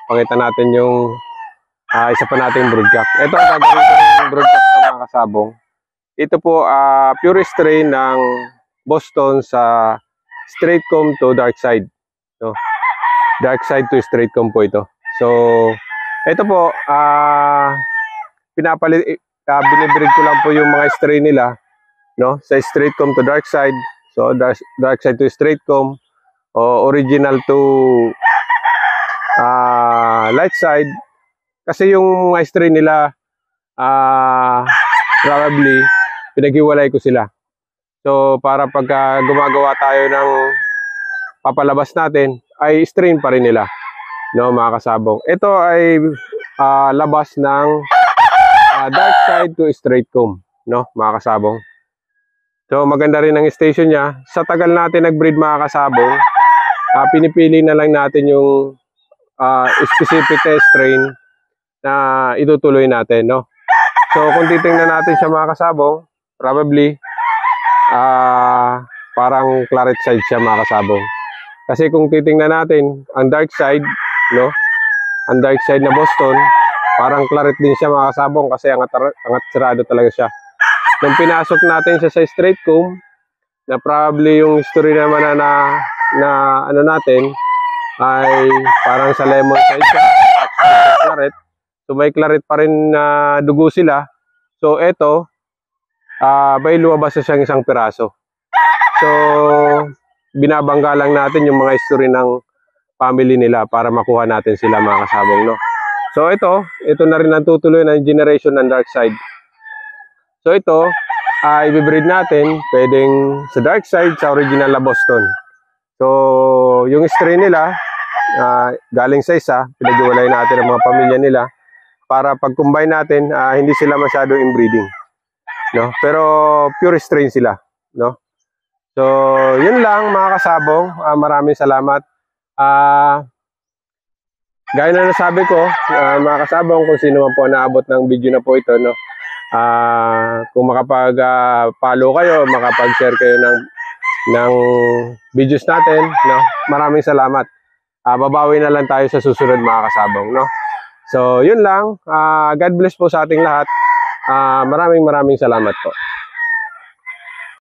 pakita natin yung isa pa nating broodcock. Ito ang gagawin ko ng broodcock sa mga kasabong. Ito po pure strain ng Boston sa straight comb to dark side. No? Dark side to straight comb po ito. So, ito po, binibreed ko lang po yung mga strain nila, no? Sa straight comb to dark side. So, dark side to straight comb, o original to light side. Kasi yung mga strain nila, probably, pinaghiwalay ko sila. So, para pagka gumagawa tayo ng papalabas natin, ay strain pa rin nila, no, mga kasabong. Ito ay labas ng dark side to straight comb, no, mga kasabong. So, maganda rin ang station niya. Sa tagal natin nag-breed, mga kasabong, pinipili na lang natin yung specific strain na itutuloy natin, no. So, kung titingnan natin siya, mga kasabong, probably parang claret side siya, mga kasabong. Kasi kung titingnan natin ang dark side, no, ang dark side na Boston, parang claret din siya, mga kasabong, kasi angat sarado talaga siya. Nung pinasok natin siya sa straight comb, na probably yung history naman na ano natin ay parang sa lemon side siya at claret. So may claret pa rin na dugo sila. So eto, may lumabas na siyang isang piraso. So binabangga lang natin yung mga history ng family nila para makuha natin sila, mga kasabong, no. So ito na rin ang tutuloy ng generation ng dark side. So ito, i-breed natin, pwedeng sa dark side, sa original na Boston. So yung strain nila, galing sa isa, pinaghiwalay natin ang mga pamilya nila para pag-combine natin, hindi sila masyado inbreeding, no? Pero pure strain sila, no? So yun lang, mga kasabong, maraming salamat. Gaya na nasabi ko, mga kasabong, kung sino man po naabot ng video na po ito, no? Kung makapag-follow kayo, makapag-share kayo ng videos natin, no? Maraming salamat. Babawi na lang tayo sa susunod, mga kasabong, no? So yun lang. God bless po sa ating lahat. Maraming salamat po.